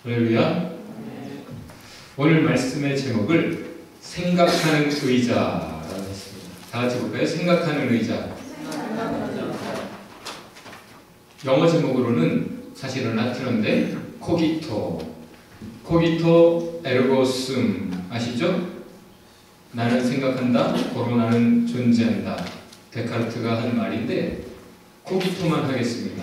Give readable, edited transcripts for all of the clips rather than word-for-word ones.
할렐루야. 오늘 말씀의 제목을 생각하는 의자라고 했습니다. 다 같이 볼까요? 생각하는 의자. 영어 제목으로는 사실은 라틴어인데 코기토 에르고 숨 아시죠? 나는 생각한다, 고로 나는 존재한다. 데카르트가 한 말인데 코기토만 하겠습니다.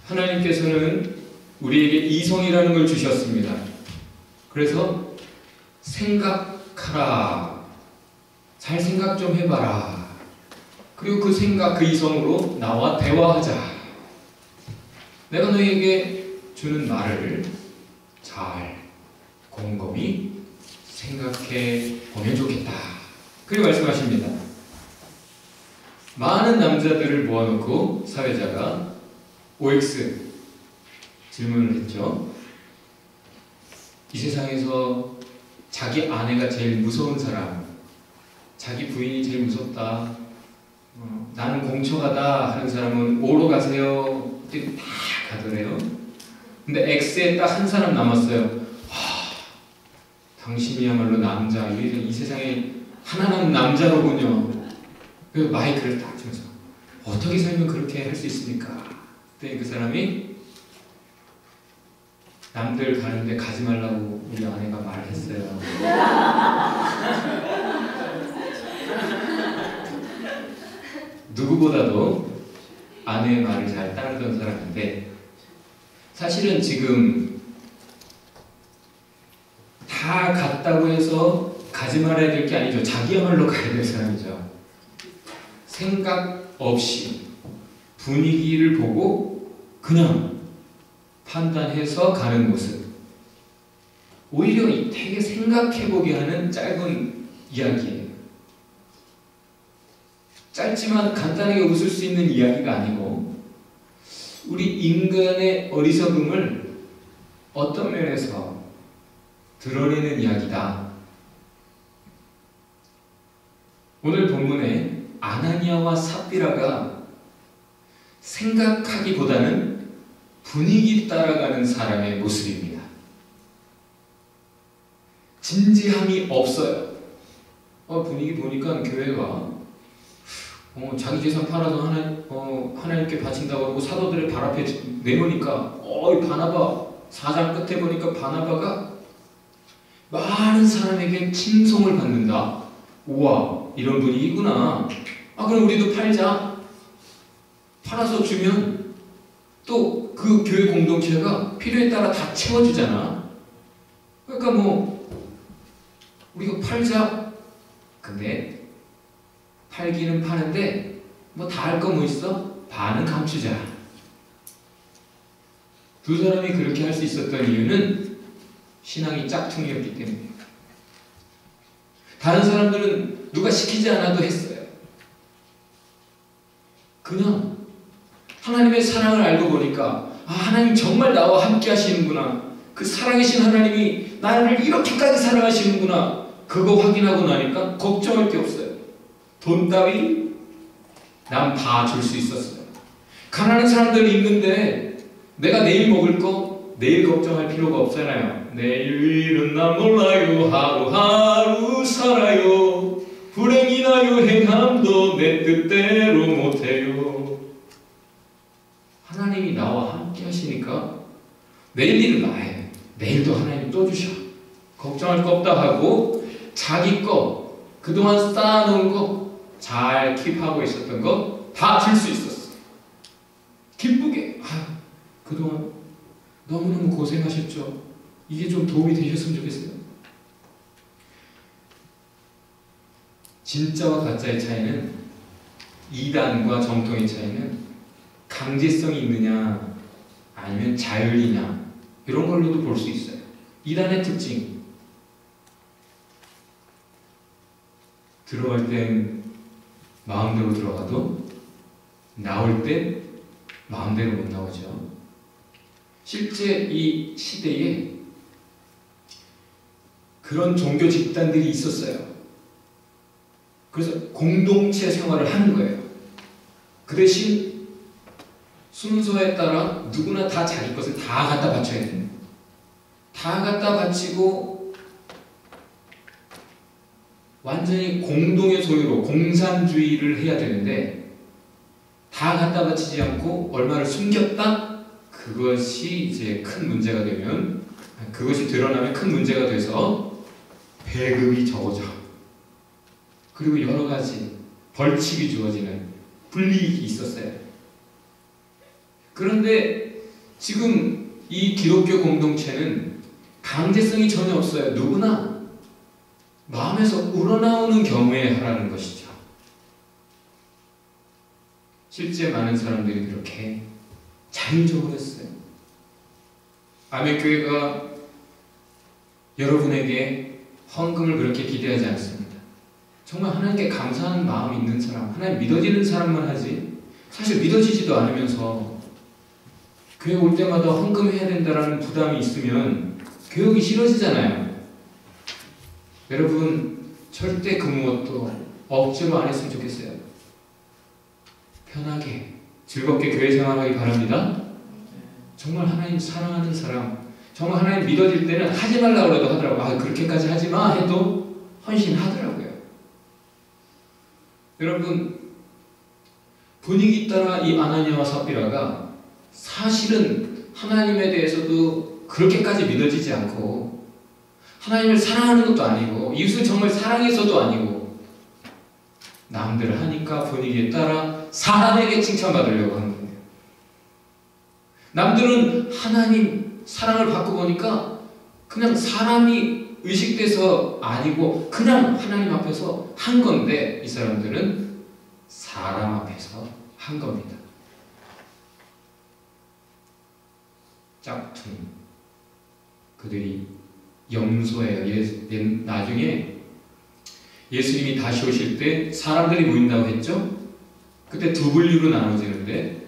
하나님께서는 우리에게 이성이라는 걸 주셨습니다. 그래서 생각하라. 잘 생각 좀 해봐라. 그리고 그 생각, 그 이성으로 나와 대화하자. 내가 너에게 주는 말을 잘 곰곰이 생각해 보면 좋겠다. 그리고 말씀하십니다. 많은 남자들을 모아놓고 사회자가 OX 질문을 했죠. 이 세상에서 자기 아내가 제일 무서운 사람, 자기 부인이 제일 무섭다, 나는 공처가다 하는 사람은 O로 가세요. 다 가더래요. 근데 X에 딱 한 사람 남았어요. 당신이야말로 남자, 이 세상에 하나 남은 남자로군요. 그 마이크를 딱 주면서 어떻게 살면 그렇게 할 수 있습니까? 그때 그 사람이 남들 가는데 가지 말라고 우리 아내가 말을 했어요. 누구보다도 아내의 말을 잘 따르던 사람인데 사실은 지금 다 갔다고 해서 가지 말아야 될 게 아니죠. 자기야말로 가야 될 사람이죠. 생각 없이 분위기를 보고 그냥 판단해서 가는 모습. 오히려 되게 생각해보게 하는 짧은 이야기예요. 짧지만 간단하게 웃을 수 있는 이야기가 아니고 우리 인간의 어리석음을 어떤 면에서 드러내는 이야기다. 오늘 본문에 아나니아와 삽비라가 생각하기보다는 분위기 따라가는 사람의 모습입니다. 진지함이 없어요. 분위기 보니까 교회가 자기 재산 팔아서 하나님께 바친다고 하고 사도들의 발 앞에 내놓으니까 바나바, 4장 끝에 보니까 바나바가 많은 사람에게 칭송을 받는다. 우와, 이런 분위기구나. 그럼 우리도 팔자. 팔아서 주면 또 그 교회 공동체가 필요에 따라 다 채워주잖아. 그러니까 우리가 팔자. 근데 팔기는 파는데 다 할 거 뭐 있어? 반은 감추자. 두 사람이 그렇게 할 수 있었던 이유는 신앙이 짝퉁이었기 때문이에요. 다른 사람들은 누가 시키지 않아도 했어요. 그냥 하나님의 사랑을 알고 보니까 하나님 정말 나와 함께 하시는구나. 그 살아계신 하나님이 나를 이렇게까지 사랑하시는구나. 그거 확인하고 나니까 걱정할 게 없어요. 돈 따위 난 다 줄 수 있었어요. 가난한 사람들이 있는데 내가 내일 먹을 거 내일 걱정할 필요가 없잖아요. 내일은 난 몰라요. 하루하루 살아요. 불행이나요 행함도 내 뜻대로 못해요. 하나님이 나와 함께 하시니까 내일 일은 나예요. 내일도 하나님이 또 주셔. 걱정할 거 없다 하고 자기 거 그동안 쌓아놓은 거 잘 킵하고 있었던 거 다 줄 수 있었어. 기쁘게. 그동안 너무너무 고생하셨죠. 이게 좀 도움이 되셨으면 좋겠어요. 진짜와 가짜의 차이는, 이단과 정통의 차이는 강제성이 있느냐 아니면 자율이냐 이런 걸로도 볼 수 있어요. 이단의 특징, 들어갈 땐 마음대로 들어가도 나올 땐 마음대로 못 나오죠. 실제 이 시대에 그런 종교 집단들이 있었어요. 그래서 공동체 생활을 하는 거예요. 그 대신 순서에 따라 누구나 다 자기 것을 다 갖다 바쳐야 됩니다. 다 갖다 바치고 완전히 공동의 소유로 공산주의를 해야 되는데 다 갖다 바치지 않고 얼마를 숨겼다? 그것이 이제 큰 문제가 되면, 그것이 드러나면 큰 문제가 돼서 배급이 적어져. 그리고 여러 가지 벌칙이 주어지는 불이익이 있었어요. 그런데 지금 이 기독교 공동체는 강제성이 전혀 없어요. 누구나 마음에서 우러나오는 경우에 하라는 것이죠. 실제 많은 사람들이 그렇게 자율적으로 했어요. 아멘교회가 여러분에게 헌금을 그렇게 기대하지 않습니다. 정말 하나님께 감사하는 마음이 있는 사람, 하나님 믿어지는 사람만 하지, 사실 믿어지지도 않으면서 교회 올 때마다 헌금해야 된다는 부담이 있으면 교회 오기 싫어지잖아요. 여러분 절대 그 무엇도 억지로 안 했으면 좋겠어요. 편하게 즐겁게 교회 생활하기 바랍니다. 정말 하나님 사랑하는 사람, 정말 하나님 믿어질 때는 하지 말라고 해도 하더라고요. 아, 그렇게까지 하지 마 해도 헌신하더라고요. 여러분 분위기 따라 이 아나니아와 삽비라가 사실은 하나님에 대해서도 그렇게까지 믿어지지 않고 하나님을 사랑하는 것도 아니고 이웃을 정말 사랑해서도 아니고 남들 하니까 분위기에 따라 사람에게 칭찬받으려고 하는 거예요. 남들은 하나님 사랑을 받고 보니까 그냥 사람이 의식돼서 아니고 그냥 하나님 앞에서 한 건데 이 사람들은 사람 앞에서 한 겁니다. 짝퉁. 그들이 염소예요. 나중에 예수님이 다시 오실 때 사람들이 모인다고 했죠? 그때 두 분류로 나눠지는데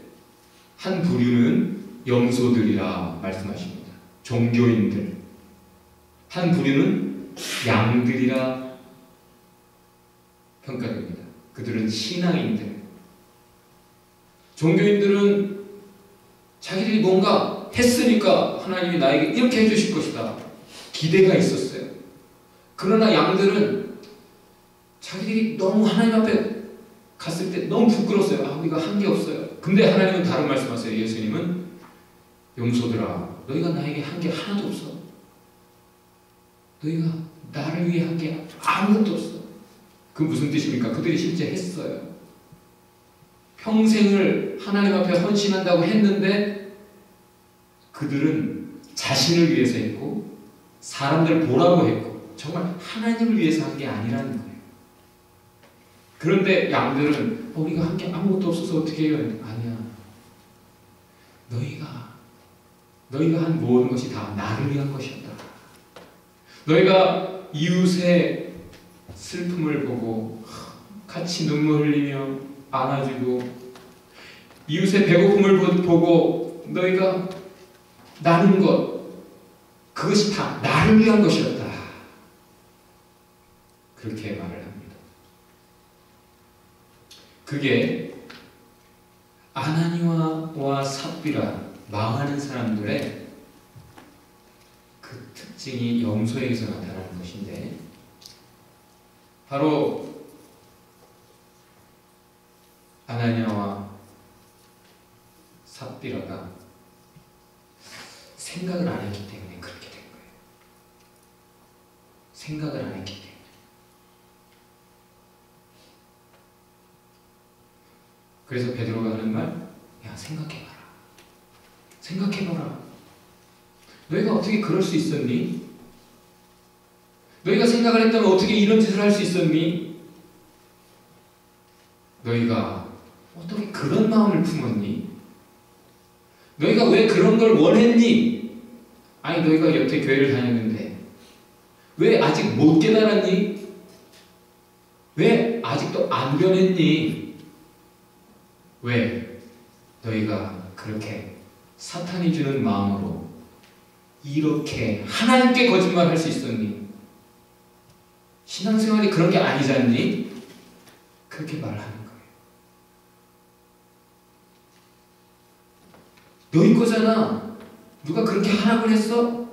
한 부류는 염소들이라 말씀하십니다. 종교인들. 한 부류는 양들이라 평가됩니다. 그들은 신앙인들. 종교인들은 자기들이 뭔가 했으니까 하나님이 나에게 이렇게 해주실 것이다. 기대가 있었어요. 그러나 양들은 자기들이 너무 하나님 앞에 갔을 때 너무 부끄러웠어요. 아, 우리가 한 게 없어요. 근데 하나님은 다른 말씀하세요. 예수님은 염소들아, 너희가 나에게 한 게 하나도 없어. 너희가 나를 위해 한 게 아무것도 없어. 그 무슨 뜻입니까? 그들이 실제 했어요. 평생을 하나님 앞에 헌신한다고 했는데 그들은 자신을 위해서 했고 사람들 보라고 했고 정말 하나님을 위해서 한 게 아니라는 거예요. 그런데 양들은 우리가 한 게 아무것도 없어서 어떻게 해요? 아니야. 너희가 한 모든 것이 다 나를 위한 것이었다. 너희가 이웃의 슬픔을 보고 같이 눈물 흘리며 안아주고 이웃의 배고픔을 보고 너희가 나눈 것, 그것이 다 나를 위한 것이었다. 그렇게 말을 합니다. 그게 아나니아와 삽비라 망하는 사람들의 그 특징이 염소에게서 나타나는 것인데 바로 아나니아와 삽비라가 생각을 안 했기 때문에 그렇게 된 거예요. 생각을 안 했기 때문에. 그래서 베드로가 하는 말, 야 생각해봐라. 생각해봐라. 너희가 어떻게 그럴 수 있었니? 너희가 생각을 했다면 어떻게 이런 짓을 할 수 있었니? 너희가 어떻게 그런 마음을 품었니? 너희가 왜 그런 걸 원했니? 아니 너희가 여태 교회를 다녔는데 왜 아직 못 깨달았니? 왜 아직도 안 변했니? 왜 너희가 그렇게 사탄이 주는 마음으로 이렇게 하나님께 거짓말할 수 있었니? 신앙생활이 그런 게 아니잖니? 그렇게 말하는 거예요. 너희 거잖아. 누가 그렇게 하라고 했어?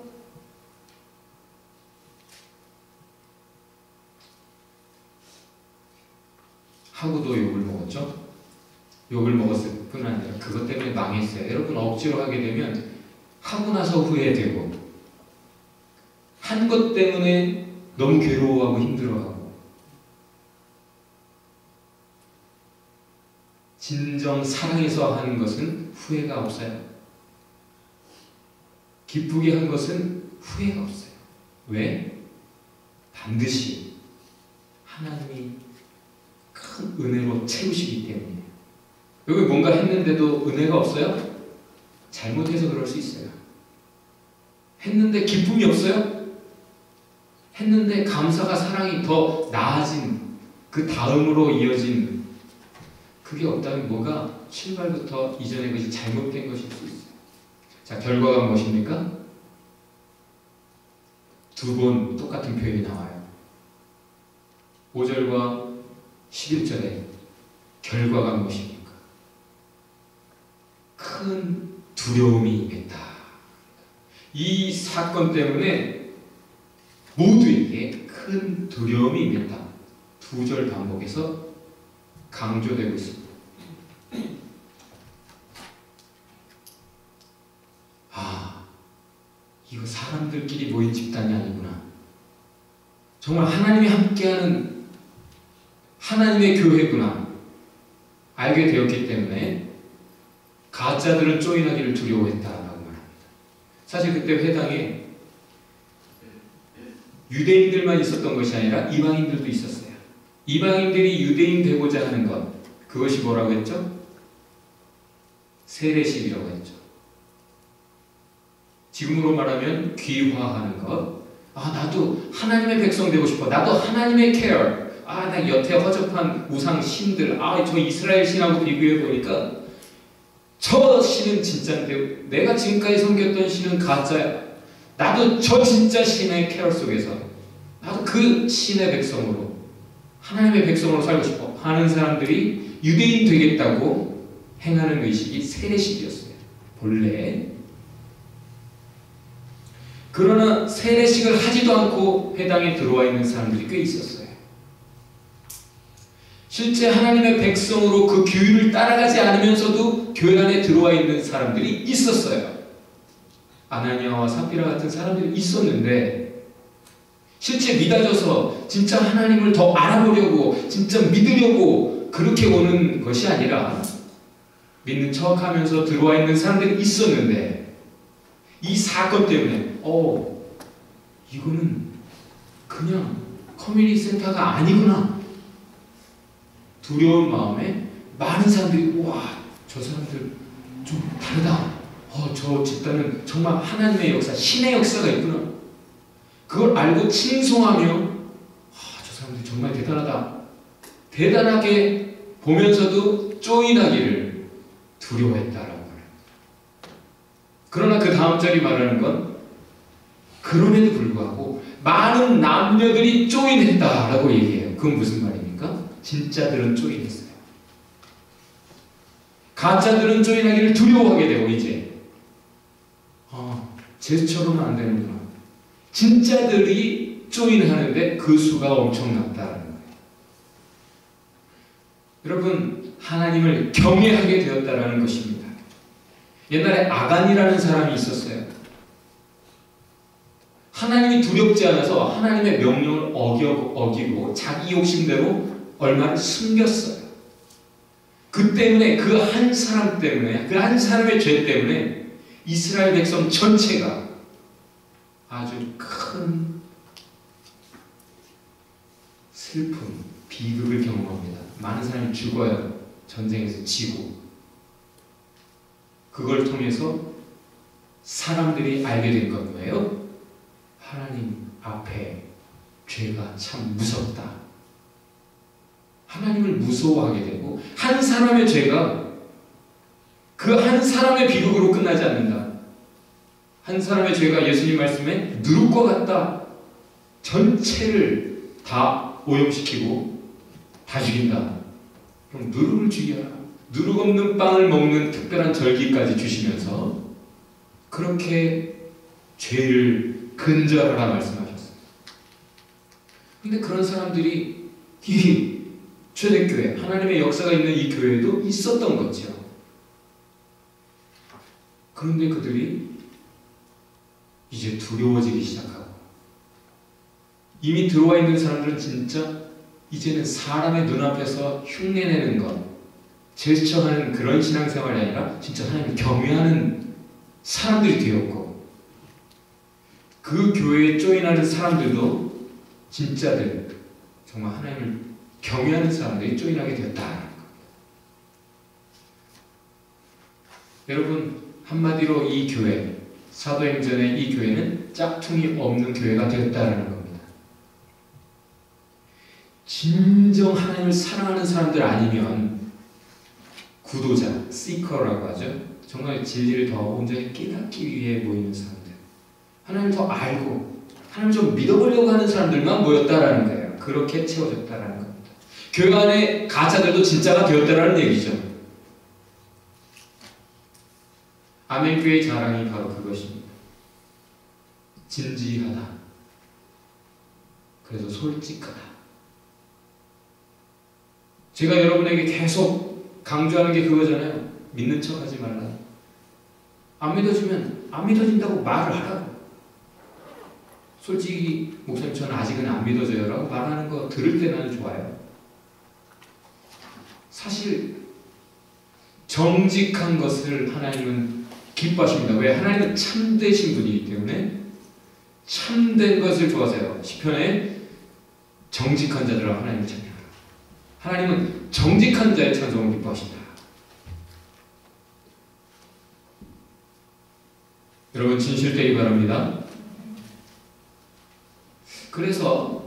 하고도 욕을 먹었죠. 욕을 먹었을 뿐 아니라 그것 때문에 망했어요. 여러분, 억지로 하게 되면 하고 나서 후회되고, 한 것 때문에 너무 괴로워하고 힘들어하고, 진정 사랑해서 하는 것은 후회가 없어요. 기쁘게 한 것은 후회가 없어요. 왜? 반드시 하나님이 큰 은혜로 채우시기 때문이에요. 여기 뭔가 했는데도 은혜가 없어요? 잘못해서 그럴 수 있어요. 했는데 기쁨이 없어요? 했는데 감사가, 사랑이 더 나아진, 그 다음으로 이어진 그게 없다면 뭐가 출발부터 이전의 것이 잘못된 것일 수 있어요. 자, 결과가 무엇입니까? 두 번 똑같은 표현이 나와요. 5절과 11절에 결과가 무엇입니까? 큰 두려움이 있다. 이 사건 때문에 모두에게 큰 두려움이 있다. 2절 반복해서 강조되고 있습니다. 이거 사람들끼리 모인 집단이 아니구나. 정말 하나님이 함께하는 하나님의 교회구나 알게 되었기 때문에 가짜들은 쪼인하기를 두려워했다라고 말합니다. 사실 그때 회당에 유대인들만 있었던 것이 아니라 이방인들도 있었어요. 이방인들이 유대인 되고자 하는 것, 그것이 뭐라고 했죠? 세례식이라고 했죠. 지금으로 말하면 귀화하는 것. 나도 하나님의 백성 되고 싶어. 나도 하나님의 케어. 나 여태 허접한 우상 신들. 저 이스라엘 신하고 비교해 보니까 저 신은 진짜인데 내가 지금까지 섬겼던 신은 가짜야. 나도 저 진짜 신의 케어 속에서 나도 그 신의 백성으로, 하나님의 백성으로 살고 싶어 하는 사람들이 유대인 되겠다고 행하는 의식이 세례식이었어요. 본래. 그러나 세례식을 하지도 않고 회당에 들어와 있는 사람들이 꽤 있었어요. 실제 하나님의 백성으로 그 규율을 따라가지 않으면서도 교회 안에 들어와 있는 사람들이 있었어요. 아나니아와 삽비라 같은 사람들이 있었는데, 실제 믿어져서 진짜 하나님을 더 알아보려고, 진짜 믿으려고 그렇게 오는 것이 아니라 믿는 척하면서 들어와 있는 사람들이 있었는데, 이 사건 때문에 이거는 그냥 커뮤니티 센터가 아니구나. 두려운 마음에 많은 사람들이 저 사람들 좀 다르다. 저 집단은 정말 하나님의 역사, 신의 역사가 있구나. 그걸 알고 칭송하며 저 사람들 정말 대단하다. 대단하게 보면서도 쪼인하기를 두려워했다라고 말합니다. 그러나 그 다음 절이 말하는 건 그럼에도 불구하고 많은 남녀들이 쪼인했다라고 얘기해요. 그건 무슨 말입니까? 진짜들은 쪼인했어요. 가짜들은 쪼인하기를 두려워하게 되고, 이제 쟤처럼은 안 되는구나. 진짜들이 쪼인하는데 그 수가 엄청났다는 거예요. 여러분, 하나님을 경외하게 되었다라는 것입니다. 옛날에 아간이라는 사람이 있었어요. 하나님이 두렵지 않아서 하나님의 명령을 어기고 자기 욕심대로 얼마를 숨겼어요. 그 때문에, 그 한 사람 때문에, 그 한 사람의 죄 때문에 이스라엘 백성 전체가 아주 큰 슬픔, 비극을 경험합니다. 많은 사람이 죽어요. 전쟁에서 지고. 그걸 통해서 사람들이 알게 된 건 뭐예요? 하나님 앞에 죄가 참 무섭다. 하나님을 무서워하게 되고, 한 사람의 죄가 그 한 사람의 비극으로 끝나지 않는다. 한 사람의 죄가 예수님 말씀에 누룩과 같다. 전체를 다 오염시키고 다 죽인다. 그럼 누룩을 죽여라. 누룩 없는 빵을 먹는 특별한 절기까지 주시면서 그렇게 죄를 근절하라 말씀하셨어요. 근데 그런 사람들이 이 초대교회, 하나님의 역사가 있는 이 교회에도 있었던 거죠. 그런데 그들이 이제 두려워지기 시작하고, 이미 들어와 있는 사람들은 진짜 이제는 사람의 눈앞에서 흉내내는 것, 제스처하는 그런 신앙생활이 아니라 진짜 하나님을 경외하는 사람들이 되었고, 그 교회에 조인하는 사람들도 진짜들, 정말 하나님을 경외하는 사람들이 조인하게 되었다는 겁니다. 여러분, 한마디로 이 교회, 사도행전의 이 교회는 짝퉁이 없는 교회가 되었다는 겁니다. 진정 하나님을 사랑하는 사람들 아니면 구도자, 시커라고 하죠. 정말 진리를 더 온전히 깨닫기 위해 모이는 사람들, 하나님을 더 알고 하나님을 좀 믿어보려고 하는 사람들만 모였다라는 거예요. 그렇게 채워졌다라는 겁니다. 교회 안에 가짜들도 진짜가 되었다라는 얘기죠. 아멘교회의 자랑이 바로 그것입니다. 진지하다. 그래서 솔직하다. 제가 여러분에게 계속 강조하는 게 그거잖아요. 믿는 척 하지 말라. 안 믿어지면 안 믿어진다고 말을 하라고. 솔직히 목사님 저는 아직은 안 믿어져요 라고 말하는 거 들을 때 나는 좋아요. 사실 정직한 것을 하나님은 기뻐하십니다. 왜? 하나님은 참되신 분이기 때문에 참된 것을 좋아하세요. 시편에 정직한 자들아 하나님을 찬양하라. 하나님은 정직한 자의 찬송을 기뻐하신다. 여러분 진실되기 바랍니다. 그래서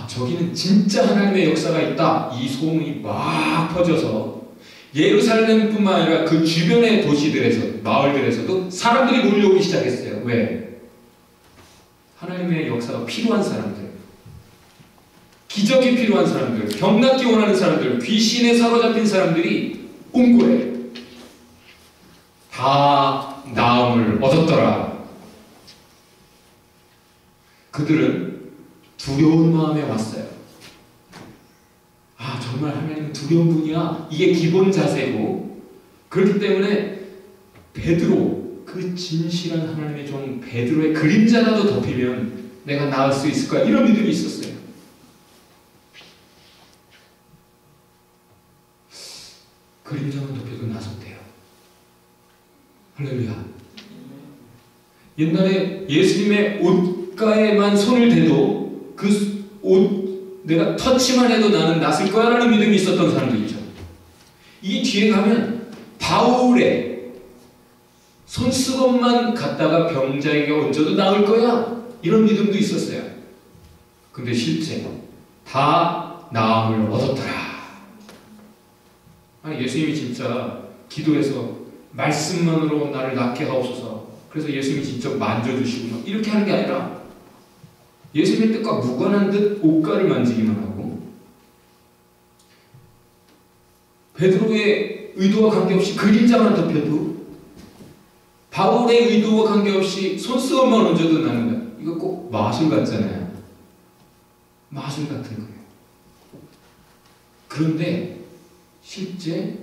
저기는 진짜 하나님의 역사가 있다, 이 소문이 막 퍼져서 예루살렘뿐만 아니라 그 주변의 도시들에서, 마을들에서도 사람들이 몰려오기 시작했어요. 왜? 하나님의 역사가 필요한 사람들, 기적이 필요한 사람들, 병낫기 원하는 사람들, 귀신에 사로잡힌 사람들이 온 거예요. 다 나음을 얻었더라. 그들은 두려운 마음에 왔어요. 정말 하나님은 두려운 분이야. 이게 기본 자세고, 그렇기 때문에 베드로, 그 진실한 하나님의 종 베드로의 그림자라도 덮이면 내가 나을 수 있을 거야, 이런 믿음이 있었어요. 그림자만 덮여도 나섰대요. 할렐루야. 옛날에 예수님의 옷가에만 손을 대도 그 옷 내가 터치만 해도 나는 낫을 거야 라는 믿음이 있었던 사람도 있죠. 이 뒤에 가면 바울의 손수건만 갖다가 병자에게 얹어도 나을 거야, 이런 믿음도 있었어요. 근데 실제 다 나음을 얻었더라. 예수님이 진짜 기도해서 말씀만으로 나를 낫게 하옵소서, 그래서 예수님이 직접 만져주시고 이렇게 하는 게 아니라 예수님의 뜻과 무관한 듯 옷가를 만지기만 하고, 베드로의 의도와 관계없이 그림자만 덮여도, 바울의 의도와 관계없이 손수건만 얹어도 나는다. 이거 꼭 마술 같잖아요. 마술 같은 거예요. 그런데 실제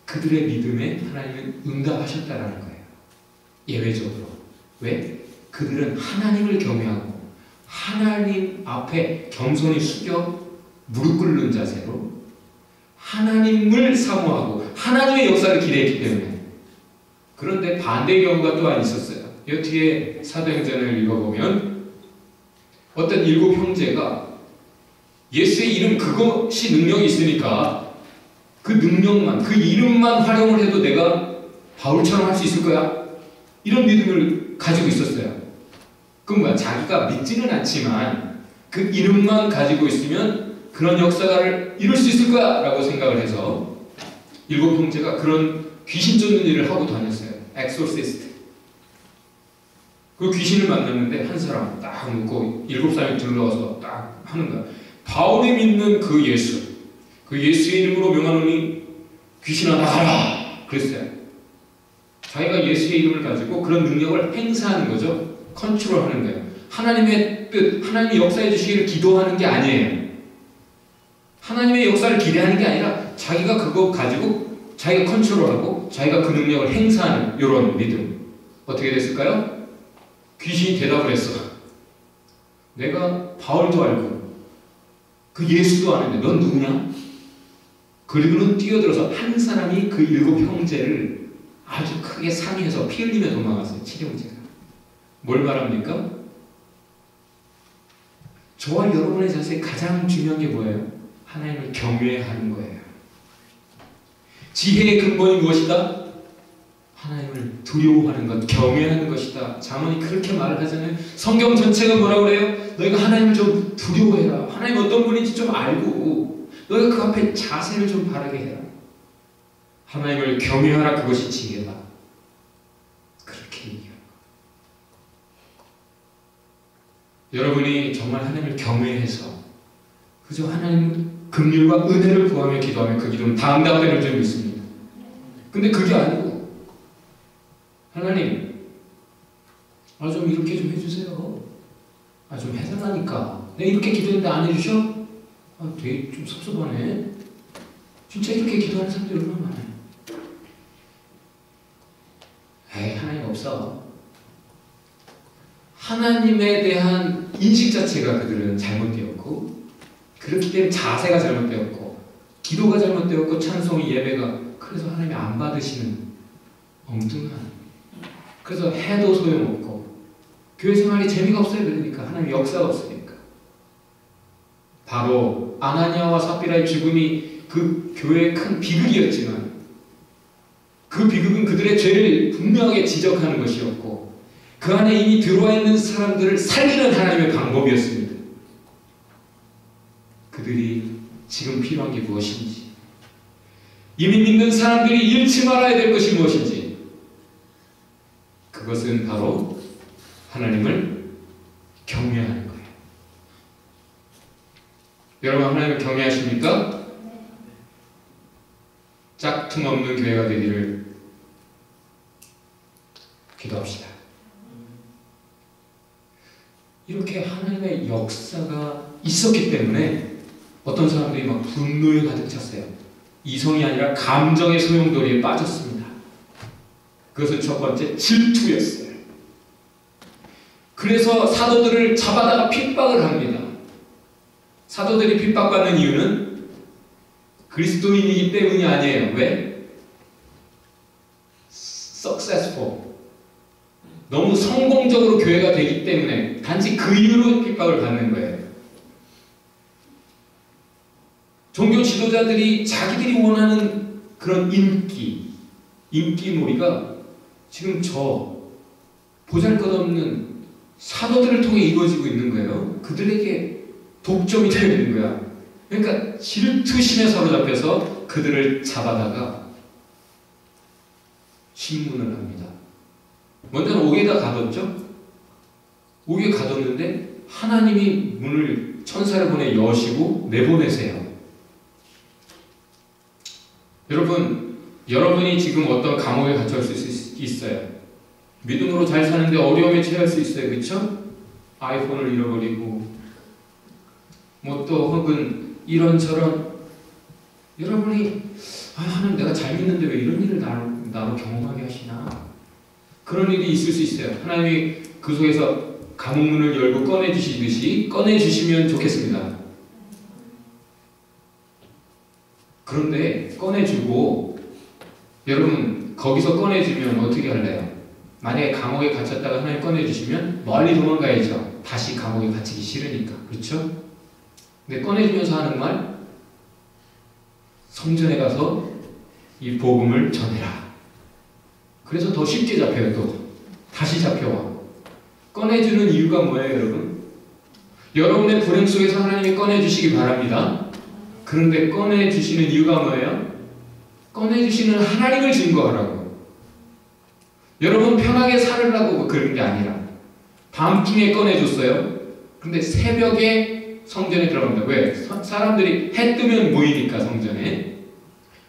그들의 믿음에 하나님은 응답하셨다라는 거예요. 예외적으로. 왜? 그들은 하나님을 경외하고 하나님 앞에 겸손히 숙여 무릎 꿇는 자세로 하나님을 사모하고 하나님의 역사를 기대했기 때문에. 그런데 반대 경우가 또한 있었어요. 이 뒤에 사도행전을 읽어보면 어떤 7 형제가 예수의 이름, 그것이 능력이 있으니까 그 능력만, 그 이름만 활용을 해도 내가 바울처럼 할 수 있을 거야, 이런 믿음을 가지고 있었어요. 그건 뭐야? 자기가 믿지는 않지만 그 이름만 가지고 있으면 그런 역사를 이룰 수 있을 거야 라고 생각을 해서 7 형제가 그런 귀신 쫓는 일을 하고 다녔어요. 엑소시스트. 그 귀신을 만났는데 한 사람 딱 묶고 7사람이 들러와서 딱 하는 거야. 바울이 믿는 그 예수, 그 예수의 이름으로 명하노니 귀신아 나가라 그랬어요. 자기가 예수의 이름을 가지고 그런 능력을 행사하는 거죠. 컨트롤하는 거예요. 하나님의 뜻, 하나님의 역사해 주시기를 기도하는 게 아니에요. 하나님의 역사를 기대하는 게 아니라 자기가 그거 가지고 자기가 컨트롤하고 자기가 그 능력을 행사하는 이런 믿음. 어떻게 됐을까요? 귀신이 대답을 했어. 내가 바울도 알고 그 예수도 아는데 넌 누구냐? 그리고는 뛰어들어서 한 사람이 그 7 형제를 아주 크게 상해서 피 흘리며 도망갔어요. 7형제가. 뭘 말합니까? 저와 여러분의 자세에 가장 중요한 게 뭐예요? 하나님을 경외하는 거예요. 지혜의 근본이 무엇이다? 하나님을 두려워하는 것, 경외하는 것이다. 잠언이 그렇게 말을 하잖아요. 성경 전체가 뭐라고 그래요? 너희가 하나님을 좀 두려워해라. 하나님 어떤 분인지 좀 알고 너희가 그 앞에 자세를 좀 바르게 해라. 하나님을 경외하라. 그것이 지혜다. 그렇게 얘기해요. 여러분이 정말 하나님을 경외해서 그저 하나님 긍휼과 은혜를 구하며 기도하면 그 기도는 다 응답되는 줄 믿습니다. 근데 그게 아니고 하나님 좀 이렇게 좀 해주세요. 좀 해달라니까. 내가 이렇게 기도했는데 안 해주셔? 되게 좀 섭섭하네. 진짜 이렇게 기도하는 사람들이 얼마나 많아요. 하나님 없어. 하나님에 대한 인식 자체가 그들은 잘못되었고 그렇기 때문에 자세가 잘못되었고 기도가 잘못되었고 찬송이 예배가 그래서 하나님이 안 받으시는 엉뚱한 그래서 해도 소용없고 교회 생활이 재미가 없어요. 그러니까 하나님 역사가 없으니까. 바로 아나니아와 삽비라의 죽음이 그 교회의 큰 비극이었지만 그 비극은 그들의 죄를 분명하게 지적하는 것이었고 그 안에 이미 들어와 있는 사람들을 살리는 하나님의 방법이었습니다. 그들이 지금 필요한 게 무엇인지 이미 믿는 사람들이 잃지 말아야 될 것이 무엇인지 그것은 바로 하나님을 경외하는 거예요. 여러분 하나님을 경외하십니까? 짝퉁 없는 교회가 되기를 기도합시다. 이렇게 하나님의 역사가 있었기 때문에 어떤 사람들이 막 분노에 가득 찼어요. 이성이 아니라 감정의 소용돌이에 빠졌습니다. 그것은 첫 번째 질투였어요. 그래서 사도들을 잡아다가 핍박을 합니다. 사도들이 핍박받는 이유는 그리스도인이기 때문이 아니에요. 왜? successful. 너무 성공적으로 교회가 되기 때문에 단지 그 이유로 핍박을 받는 거예요. 종교 지도자들이 자기들이 원하는 그런 인기몰이가 지금 저 보잘것없는 사도들을 통해 이루어지고 있는 거예요. 그들에게 독점이 되어 있는 거야. 그러니까 질투심에 사로잡혀서 그들을 잡아다가 신문을 합니다. 먼저는 옥에다 가뒀죠. 옥에 가뒀는데 하나님이 문을 천사를 보내 여시고 내보내세요. 여러분이 지금 어떤 감옥에 갇혀 있을 수 있어요. 믿음으로 잘 사는데 어려움에 처할 수 있어요. 그렇죠? 아이폰을 잃어버리고 뭐 또 혹은 이런저런 여러분이 하나님 내가 잘 믿는데 왜 이런 일을 나로 경험하게 하시나 그런 일이 있을 수 있어요. 하나님이 그 속에서 감옥문을 열고 꺼내주시듯이 꺼내주시면 좋겠습니다. 그런데 꺼내주고 여러분 거기서 꺼내주면 어떻게 할래요? 만약에 감옥에 갇혔다가 하나님 꺼내주시면 멀리 도망가야죠. 다시 감옥에 갇히기 싫으니까. 그렇죠? 근데 꺼내주면서 하는 말 성전에 가서 이 복음을 전해라. 그래서 더 쉽게 잡혀요. 또 다시 잡혀와. 꺼내주는 이유가 뭐예요, 여러분? 여러분의 불행 속에서 하나님이 꺼내주시기 바랍니다. 그런데 꺼내주시는 이유가 뭐예요? 꺼내주시는 하나님을 증거하라고. 여러분 편하게 살으라고 그런 게 아니라 밤중에 꺼내줬어요. 근데 새벽에 성전에 들어갑니다. 왜? 사람들이 해 뜨면 모이니까 성전에.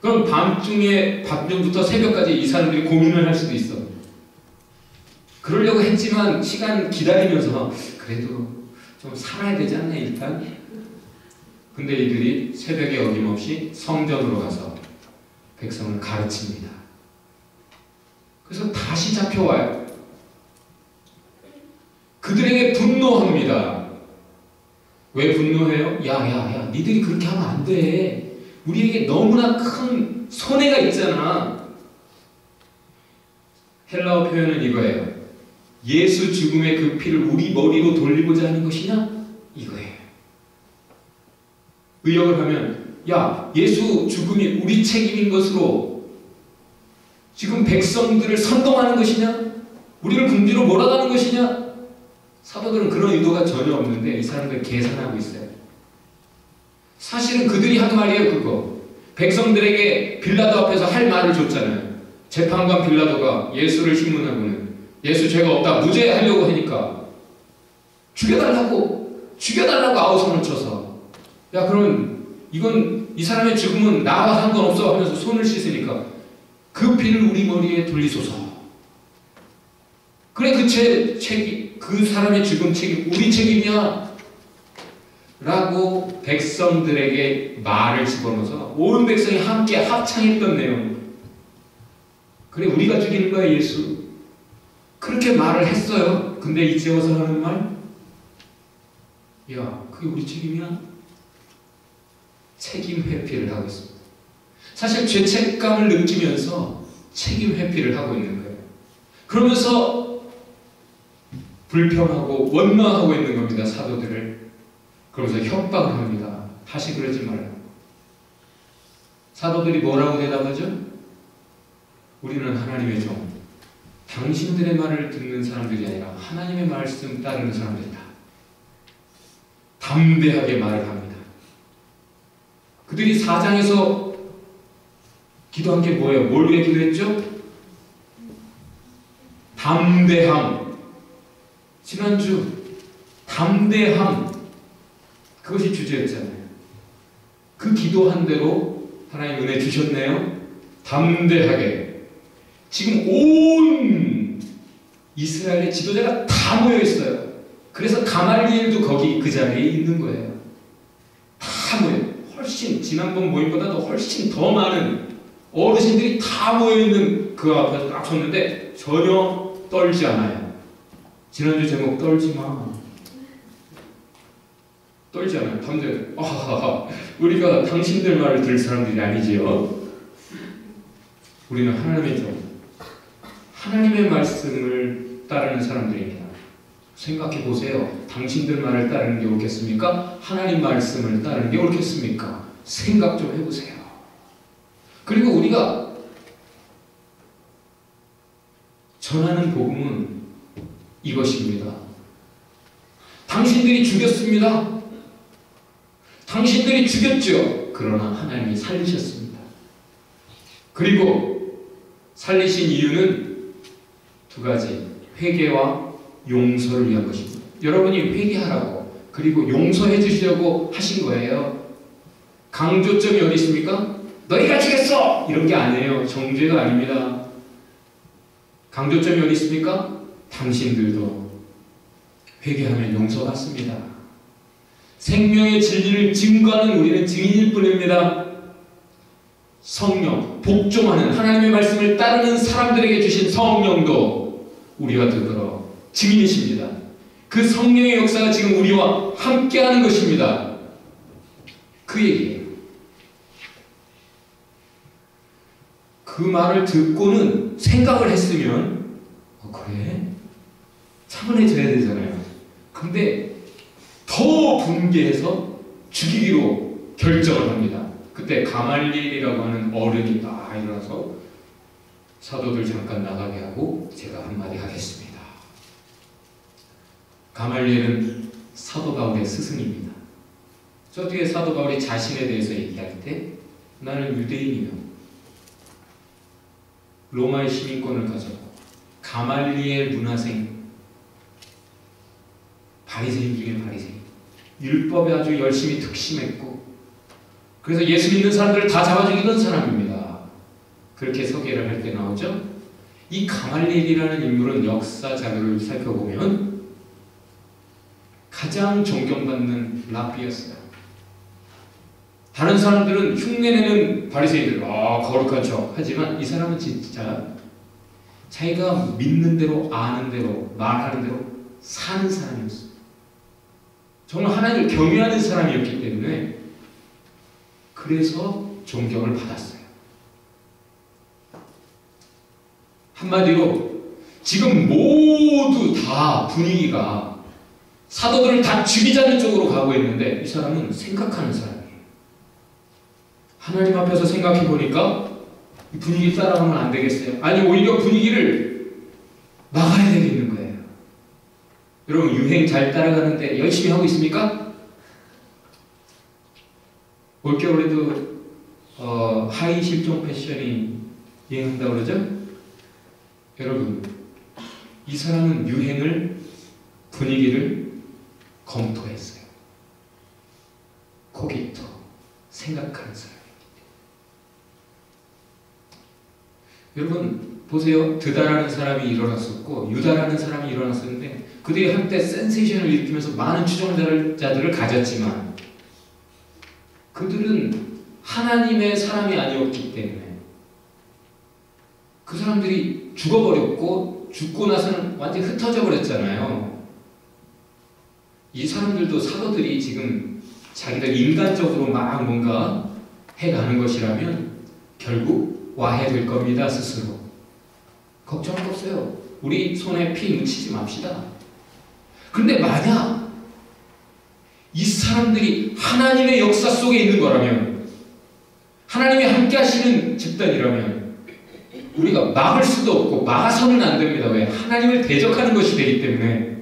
그럼 밤중부터 새벽까지 이 사람들이 고민을 할 수도 있어. 그러려고 했지만 시간 기다리면서 그래도 좀 살아야 되지 않나 일단. 근데 이들이 새벽에 어김없이 성전으로 가서 백성을 가르칩니다. 그래서 다시 잡혀와요. 그들에게 분노합니다. 왜 분노해요? 야, 니들이 그렇게 하면 안 돼. 우리에게 너무나 큰 손해가 있잖아. 헬라어 표현은 이거예요. 예수 죽음의 그 피를 우리 머리로 돌리고자 하는 것이냐? 이거예요. 의역을 하면 야, 예수 죽음이 우리 책임인 것으로 지금 백성들을 선동하는 것이냐? 우리를 궁지로 몰아가는 것이냐? 사도들은 그런 의도가 전혀 없는데 이 사람들 계산하고 있어요. 사실은 그들이 한 말이에요. 그거 백성들에게 빌라도 앞에서 할 말을 줬잖아요. 재판관 빌라도가 예수를 신문하고는 예수 죄가 없다 무죄하려고 하니까 죽여달라고 아우성을 쳐서 야 그럼 이건 이 사람의 죽음은 나와 상관없어 하면서 손을 씻으니까 그 피를 우리 머리에 돌리소서. 그래 그 사람의 죽음 책임 우리 책임이야 라고 백성들에게 말을 집어넣어서 온 백성이 함께 합창했던 내용. 그래 우리가 죽이는 거야 예수. 그렇게 말을 했어요. 근데 이제 와서 하는 말? 야 그게 우리 책임이야? 책임 회피를 하고 있습니다. 사실 죄책감을 느끼면서 책임 회피를 하고 있는 거예요. 그러면서 불평하고 원망하고 있는 겁니다. 사도들을. 그러면서 협박을 합니다. 다시 그러지 말라고. 사도들이 뭐라고 대답하죠? 우리는 하나님의 종, 당신들의 말을 듣는 사람들이 아니라 하나님의 말씀 따르는 사람들이다. 담대하게 말을 합니다. 그들이 4장에서 기도한 게 뭐예요? 뭘 위해 기도했죠? 담대함. 지난주 담대함 그것이 주제였잖아요. 그 기도한 대로 하나님 은혜 주셨네요. 담대하게. 지금 온 이스라엘의 지도자가 다 모여 있어요. 그래서 가말리엘도 거기 그 자리에 있는 거예요. 다 모여. 훨씬 지난번 모임보다도 훨씬 더 많은 어르신들이 다 모여 있는 그 앞에서 딱 섰는데 전혀 떨지 않아요. 지난주 제목 떨지 마. 떨지 않아요. 담대. 우리가 당신들 말을 들을 사람들이 아니지요. 우리는 하나님의 종, 하나님의 말씀을 따르는 사람들입니다. 생각해 보세요. 당신들 말을 따르는 게 옳겠습니까? 하나님 말씀을 따르는 게 옳겠습니까? 생각 좀 해보세요. 그리고 우리가 전하는 복음은 이것입니다. 당신들이 죽였습니다. 당신들이 죽였죠. 그러나 하나님이 살리셨습니다. 그리고 살리신 이유는 두 가지. 회개와 용서를 위한 것입니다. 여러분이 회개하라고 그리고 용서해 주시려고 하신 거예요. 강조점이 어디 있습니까? 너희가 죽였어! 이런 게 아니에요. 정죄가 아닙니다. 강조점이 어디 있습니까? 당신들도 회개하면 용서받습니다. 생명의 진리를 증거하는 우리는 증인일 뿐입니다. 성령, 복종하는 하나님의 말씀을 따르는 사람들에게 주신 성령도 우리와 더불어 증인이십니다. 그 성령의 역사가 지금 우리와 함께하는 것입니다. 그 얘기예요. 그 말을 듣고는 생각을 했으면 그래? 차분해져야 되잖아요. 근데 더 분개해서 죽이기로 결정을 합니다. 그때 가말리엘이라고 하는 어른이 딱 일어나서 사도들 잠깐 나가게 하고 제가 한마디 하겠습니다. 가말리엘은 사도 바울의 스승입니다. 저 뒤에 사도 바울이 자신에 대해서 얘기할 때 나는 유대인이며 로마의 시민권을 가졌고 가말리엘 문화생 바리새인 중에 바리새인 율법에 아주 열심히 특심했고 그래서 예수 믿는 사람들을 다 잡아 죽이던 사람입니다. 그렇게 소개를 할 때 나오죠. 이 가말리엘이라는 인물은 역사 자료를 살펴보면 가장 존경받는 랍비였어요. 다른 사람들은 흉내내는 바리새인들, 거룩한 척 하지만 이 사람은 진짜 자기가 믿는 대로, 아는 대로, 말하는 대로 사는 사람이었어요. 정말 하나님을 경외하는 사람이었기 때문에 그래서 존경을 받았어요. 한마디로 지금 모두 다 분위기가 사도들을 다 죽이자는 쪽으로 가고 있는데 이 사람은 생각하는 사람이에요. 하나님 앞에서 생각해 보니까 이 분위기 따라가면 안 되겠어요. 아니 오히려 분위기를 막아야 되겠는 거예요. 여러분 유행 잘 따라가는데 열심히 하고 있습니까? 올겨울에도 하이 실종 패션이 유행한다고 그러죠? 여러분 이 사람은 유행을 분위기를 검토했어요. 코기토 생각하는 사람입니다. 여러분 보세요. 드다라는 사람이 일어났었고 유다라는 사람이 일어났었는데 그들이 한때 센세이션을 일으키면서 많은 추종자들을 가졌지만 그들은 하나님의 사람이 아니었기 때문에 그 사람들이 죽어버렸고 죽고 나서는 완전히 흩어져 버렸잖아요. 이 사람들도 사도들이 지금 자기들 인간적으로 막 뭔가 해가는 것이라면 결국 와해될 겁니다. 스스로. 걱정할 거 없어요. 우리 손에 피 묻히지 맙시다. 그런데 만약 이 사람들이 하나님의 역사 속에 있는 거라면 하나님이 함께 하시는 집단이라면 우리가 막을 수도 없고 막아서는 안 됩니다. 왜? 하나님을 대적하는 것이 되기 때문에.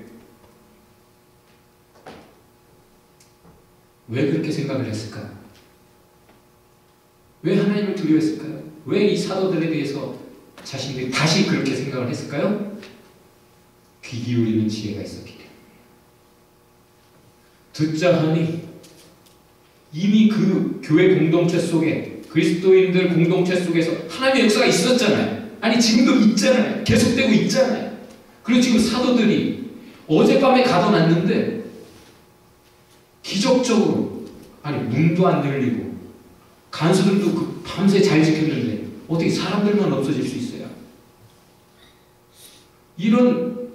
왜 그렇게 생각을 했을까요? 왜 하나님을 두려워했을까요? 왜 이 사도들에 대해서 자신들이 다시 그렇게 생각을 했을까요? 귀 기울이는 지혜가 있었기 때문에. 듣자 하니 이미 그 교회 공동체 속에 그리스도인들 공동체 속에서 하나님의 역사가 있었잖아요. 아니 지금도 있잖아요. 계속되고 있잖아요. 그리고 지금 사도들이 어젯밤에 가둬놨는데 기적적으로 아니 문도 안 열리고 간수들도 그 밤새 잘 지켰는데 어떻게 사람들만 없어질 수 있어요? 이런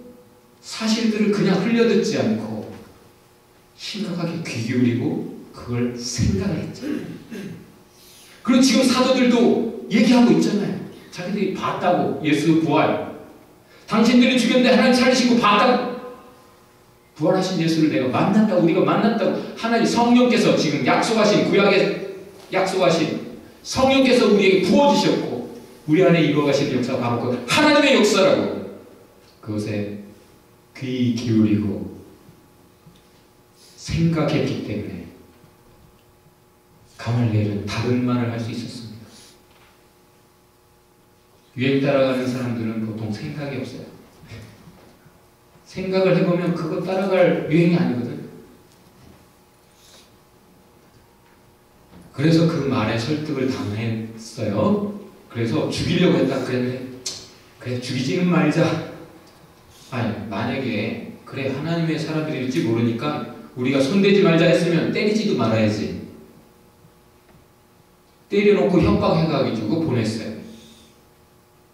사실들을 그냥 흘려듣지 않고 심각하게 귀 기울이고 그걸 생각을 했잖아요. 그리고 지금 사도들도 얘기하고 있잖아요. 자기들이 봤다고 예수 부활. 당신들이 죽였는데 하나님 살리시고 봤다고. 부활하신 예수를 내가 만났다고 우리가 만났다고 하나님 성령께서 지금 약속하신 구약에 약속하신 성령께서 우리에게 부어주셨고 우리 안에 이루어가시는 역사가 바로 그 하나님의 역사라고 그것에 귀 기울이고 생각했기 때문에 가말리엘은 다른 말을 할 수 있었습니다. 유행 따라가는 사람들은 보통 생각이 없어요. 생각을 해보면 그거 따라갈 유행이 아니거든. 그래서 그 말에 설득을 당했어요. 그래서 죽이려고 했다 그랬는데 그래 죽이지는 말자. 아니 만약에 그래 하나님의 사람들일지 모르니까 우리가 손대지 말자 했으면 때리지도 말아야지. 때려놓고 협박해가지고 보냈어요.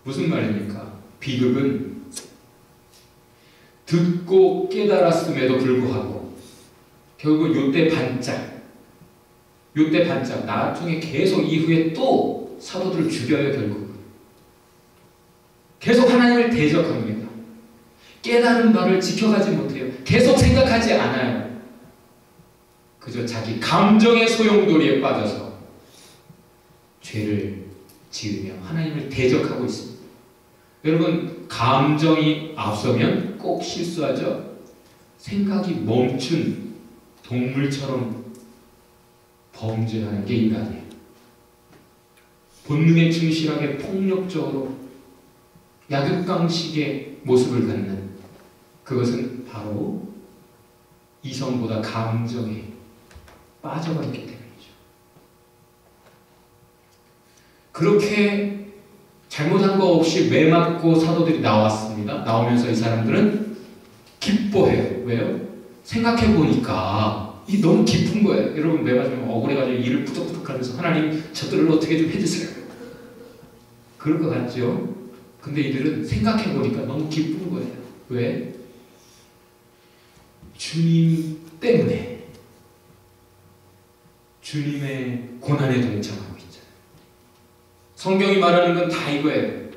무슨 말입니까? 비극은 듣고 깨달았음에도 불구하고 결국 요때 반짝 나중에 계속 이후에 또 사도들을 죽여요. 결국 계속 하나님을 대적합니다. 깨달은 바를 지켜가지 못해요. 계속 생각하지 않아요. 그저 자기 감정의 소용돌이에 빠져서 죄를 지으며 하나님을 대적하고 있습니다. 여러분 감정이 앞서면 꼭 실수하죠. 생각이 멈춘 동물처럼 범죄하는 게 인간이에요. 본능에 충실하게 폭력적으로 약육강식의 모습을 갖는 그것은 바로 이성보다 감정에 빠져버렸기 때문이죠. 그렇게 잘못한 거 없이 매 맞고 사도들이 나왔습니다. 나오면서 이 사람들은 기뻐해요. 왜요? 생각해 보니까 이 너무 깊은 거예요. 여러분 매 맞으면 억울해가지고 이를 부덕부덕하면서 하나님 저들을 어떻게 좀 해주세요. 그럴 것 같죠? 근데 이들은 생각해 보니까 너무 기쁜 거예요. 왜? 주님 때문에 주님의 고난에 동참하고 있잖아요. 성경이 말하는 건 다 이거예요.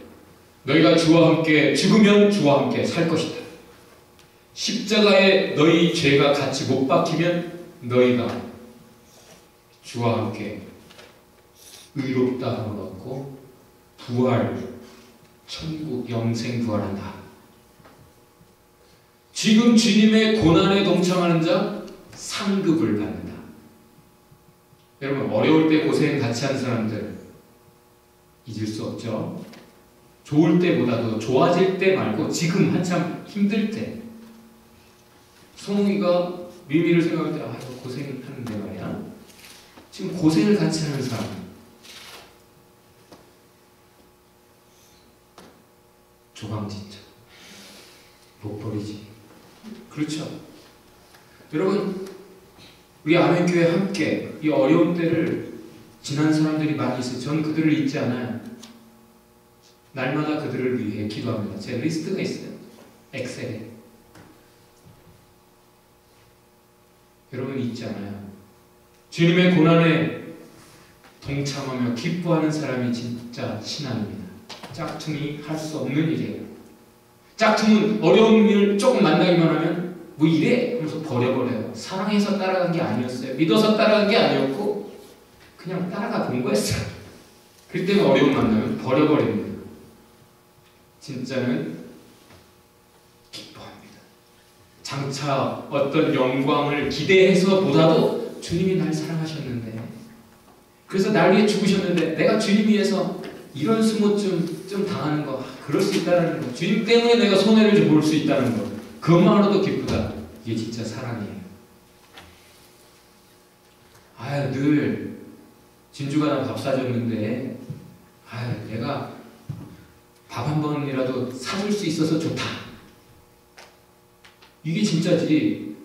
너희가 주와 함께 죽으면 주와 함께 살 것이다. 십자가에 너희 죄가 같이 못 박히면 너희가 주와 함께 의롭다 함을 얻고 부활, 천국, 영생 부활한다. 지금 주님의 고난에 동참하는 자 상급을 받는다. 여러분 어려울 때 고생 같이 한 사람들 잊을 수 없죠. 좋을 때보다도 좋아질 때 말고 지금 한참 힘들 때 성웅이가 미미를 생각할 때 이거 고생하는데 말이야. 지금 고생을 같이 하는 사람 조강진짜 못 버리지. 그렇죠. 여러분 우리 아멘교회 함께 이 어려운 때를 지난 사람들이 많이 있어요. 전 그들을 잊지 않아요. 날마다 그들을 위해 기도합니다. 제 리스트가 있어요. 엑셀에. 여러분 잊지 않아요. 주님의 고난에 동참하며 기뻐하는 사람이 진짜 신앙입니다. 짝퉁이 할 수 없는 일이에요. 짝퉁은 어려운 일을 조금 만나기만 하면 뭐 이래? 하면서 버려버려요. 사랑해서 따라간 게 아니었어요. 믿어서 따라간 게 아니었고 그냥 따라가 본 거였어요. 그럴 때는 어려움 만나면 버려버립니다. 진짜는 기뻐합니다. 장차 어떤 영광을 기대해서 보다도 주님이 날 사랑하셨는데 그래서 날 위해 죽으셨는데 내가 주님 위해서 이런 수모좀 당하는 거 그럴 수 있다는 거 주님 때문에 내가 손해를 좀 볼 수 있다는 거 그것만으로도 기쁘다. 이게 진짜 사랑이에요. 아유 늘 진주가 나 밥 사줬는데 아유 내가 밥 한 번이라도 사줄 수 있어서 좋다. 이게 진짜지.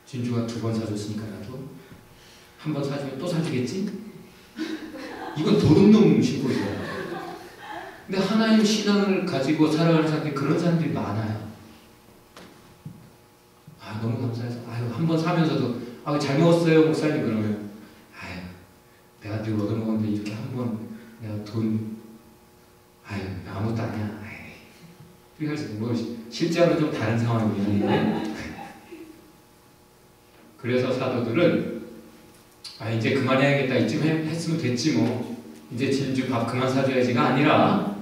진주가 2번 사줬으니까 나도 한 번 사주면 또 사주겠지? 이건 도둑놈 신고이야. 근데 하나님 신앙을 가지고 살아가는 사람들이 그런 사람들이 많아요. 아 너무 감사해서 아유 한 번 사면서도 아 잘 먹었어요 목사님 그러면 아유 내가 늘 얻어먹었는데 이렇게 한 번 내가 돈 아유 아무것도 아니야. 그래서 뭐 실제로는 좀 다른 상황이긴 그래서 사도들은 아 이제 그만해야겠다 이쯤 했으면 됐지 뭐 이제 진주 밥 그만 사줘야지가 아니라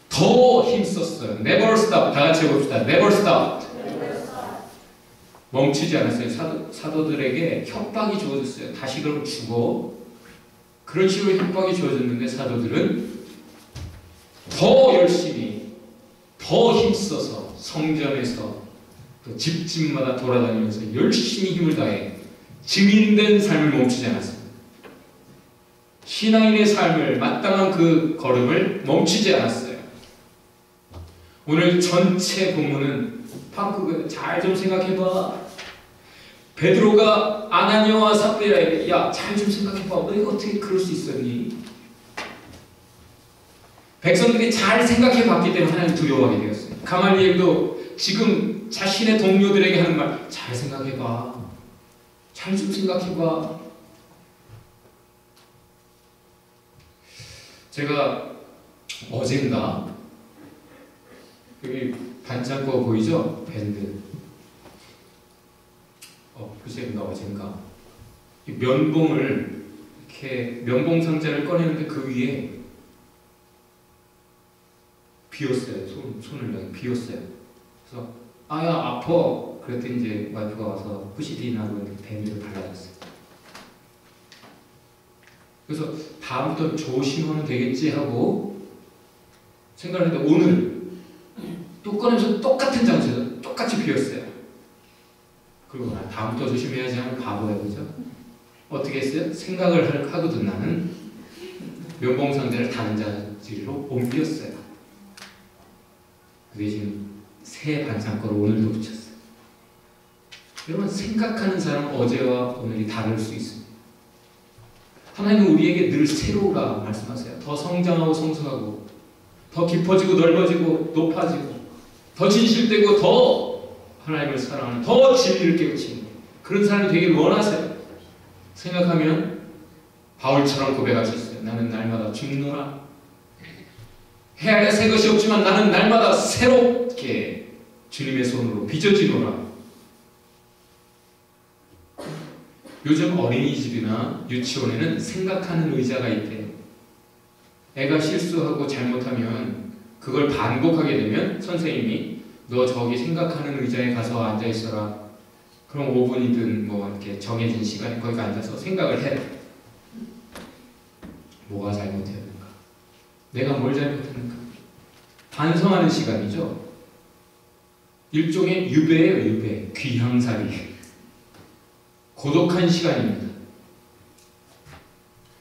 더 힘썼어요. Never stop. 다 같이 해봅시다. Never stop. 멈추지 않았어요. 사도들에게 협박이 주어졌어요. 다시 그럼 죽어. 그런 식으로 협박이 주어졌는데 사도들은 더 열심히 더 힘써서 성전에서 또 집집마다 돌아다니면서 열심히 힘을 다해 증인된 삶을 멈추지 않았습니다. 신앙인의 삶을 마땅한 그 걸음을 멈추지 않았어요. 오늘 전체 본문은 방금 잘 좀 생각해봐. 베드로가 아나니아와 삽비라에게 야 잘 좀 생각해봐. 너희가 어떻게 그럴 수 있었니? 백성들이 잘 생각해봤기 때문에 하나님 두려워하게 되었어요. 가말리엘도 지금 자신의 동료들에게 하는 말 잘 생각해봐. 잘 좀 생각해봐. 제가 어젠가 여기 반창고 보이죠? 밴드. 글쎄인가 어젠가 이 면봉을 이렇게 면봉 상자를 꺼내는데 그 위에 비었어요. 손을 여기 비었어요. 그래서 아야 아파. 그랬더니 이제 와이프가 와서 푸시딘하고 밴드를 발라줬어요. 그래서 다음부터 조심하면 되겠지 하고 생각을 했는데 오늘 또 꺼내면서 똑같은 장소에서 똑같이 비웠어요. 그리고 다음부터 조심해야지 하면 바보예요. 그죠? 어떻게 했어요? 생각을 하거든 나는 면봉 상자를 다른 목적지로 옮겼어요. 그 대신 새 반창고를 오늘도 붙였어요. 여러분, 생각하는 사람은 어제와 오늘이 다를 수 있습니다. 하나님은 우리에게 늘 새로우라 말씀하세요. 더 성장하고 성숙하고 더 깊어지고 넓어지고 높아지고 더 진실되고 더 하나님을 사랑하는, 더 진리를 깨우치는 그런 사람이 되길 원하세요. 생각하면 바울처럼 고백할 수 있어요. 나는 날마다 죽노라. 헤아려 새 것이 없지만 나는 날마다 새롭게 주님의 손으로 빚어지노라. 요즘 어린이집이나 유치원에는 생각하는 의자가 있대요. 애가 실수하고 잘못하면 그걸 반복하게 되면 선생님이 너 저기 생각하는 의자에 가서 앉아 있어라. 그럼 5분이든 뭐 이렇게 정해진 시간에 거기 앉아서 생각을 해라. 뭐가 잘못되었는가? 내가 뭘 잘못했는가? 반성하는 시간이죠. 일종의 유배예요, 유배. 귀향살이. 고독한 시간입니다.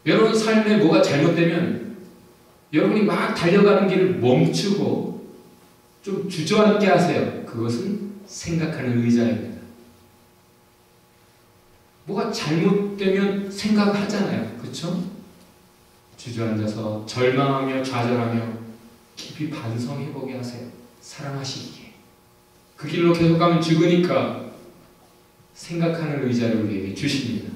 여러분 삶에 뭐가 잘못되면 여러분이 막 달려가는 길을 멈추고 좀 주저앉게 하세요. 그것은 생각하는 의자입니다. 뭐가 잘못되면 생각하잖아요. 그렇죠? 주저앉아서 절망하며 좌절하며 깊이 반성해보게 하세요. 사랑하시기에. 그 길로 계속 가면 죽으니까 생각하는 의자를 우리에게 주십니다.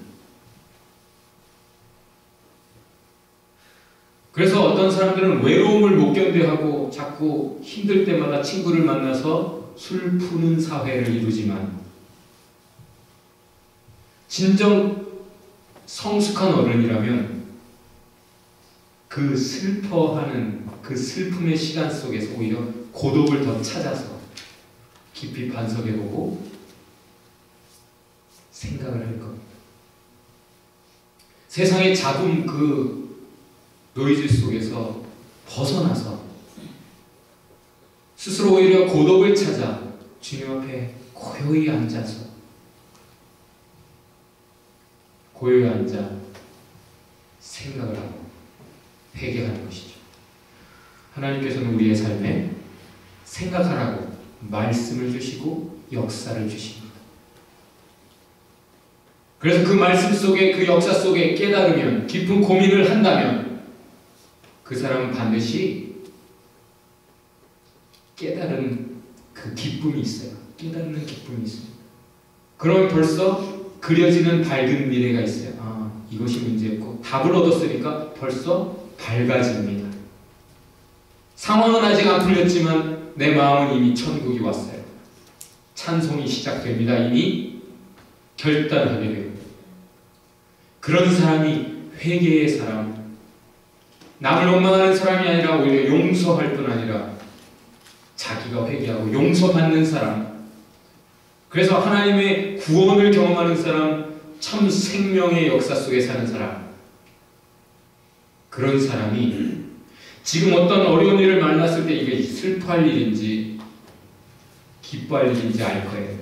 그래서 어떤 사람들은 외로움을 못 견뎌하고 자꾸 힘들 때마다 친구를 만나서 술 푸는 사회를 이루지만 진정 성숙한 어른이라면 그 슬퍼하는 그 슬픔의 시간 속에서 오히려 고독을 더 찾아서 깊이 반성해보고 생각을 할 겁니다. 세상의 잡음 그 노이즈 속에서 벗어나서 스스로 오히려 고독을 찾아 주님 앞에 고요히 앉아서 고요히 앉아 생각을 하고 회개하는 것이죠. 하나님께서는 우리의 삶에 생각하라고 말씀을 주시고 역사를 주십니다. 그래서 그 말씀 속에 그 역사 속에 깨달으면 깊은 고민을 한다면 그 사람은 반드시 깨달은 그 기쁨이 있어요. 깨닫는 기쁨이 있습니다. 그러면 벌써 그려지는 밝은 미래가 있어요. 아, 이것이 문제였고 답을 얻었으니까 벌써 밝아집니다. 상황은 아직 안 풀렸지만 내 마음은 이미 천국이 왔어요. 찬송이 시작됩니다. 이미 결단하게 됩니다. 그런 사람이 회개의 사람, 남을 원망하는 사람이 아니라 오히려 용서할 뿐 아니라 자기가 회개하고 용서받는 사람, 그래서 하나님의 구원을 경험하는 사람, 참 생명의 역사 속에 사는 사람, 그런 사람이 지금 어떤 어려운 일을 만났을 때 이게 슬퍼할 일인지 기뻐할 일인지 알 거예요.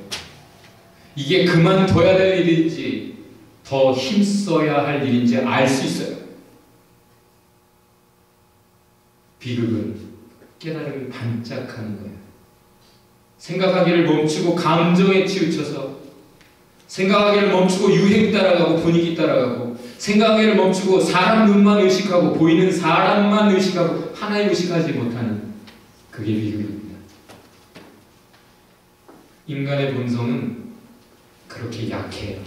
이게 그만둬야 될 일인지 더 힘써야 할 일인지 알 수 있어요. 비극은 깨달음이 반짝하는 거예요. 생각하기를 멈추고 감정에 치우쳐서, 생각하기를 멈추고 유행 따라가고 분위기 따라가고, 생각하기를 멈추고 사람 눈만 의식하고 보이는 사람만 의식하고 하나님 의식하지 못하는, 그게 비극입니다. 인간의 본성은 그렇게 약해요.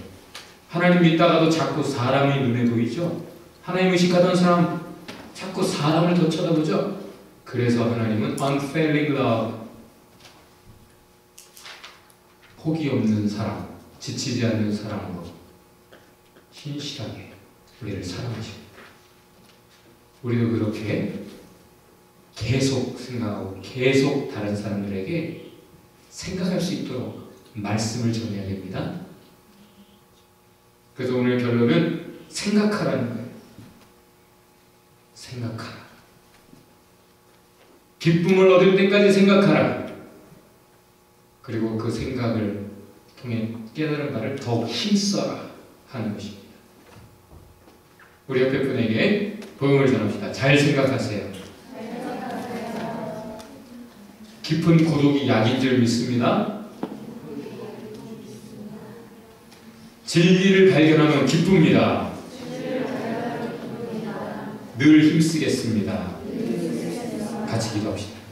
하나님 믿다가도 자꾸 사람의 눈에 보이죠? 하나님 의식하던 사람 자꾸 사람을 더 쳐다보죠? 그래서 하나님은 unfailing love, 포기 없는 사랑, 지치지 않는 사랑으로 신실하게 우리를 사랑하십니다. 우리도 그렇게 계속 생각하고 계속 다른 사람들에게 생각할 수 있도록 말씀을 전해야 됩니다. 그래서 오늘 결론은 생각하라는 거예요. 생각하라. 기쁨을 얻을 때까지 생각하라. 그리고 그 생각을 통해 깨달은 바를 더욱 힘써라 하는 것입니다. 우리 옆에 분에게 복음을 전합시다. 잘 생각하세요. 깊은 고독이 약인 줄 믿습니다. 진리를 발견하면 기쁩니다. 늘 힘쓰겠습니다. 같이 기도합시다.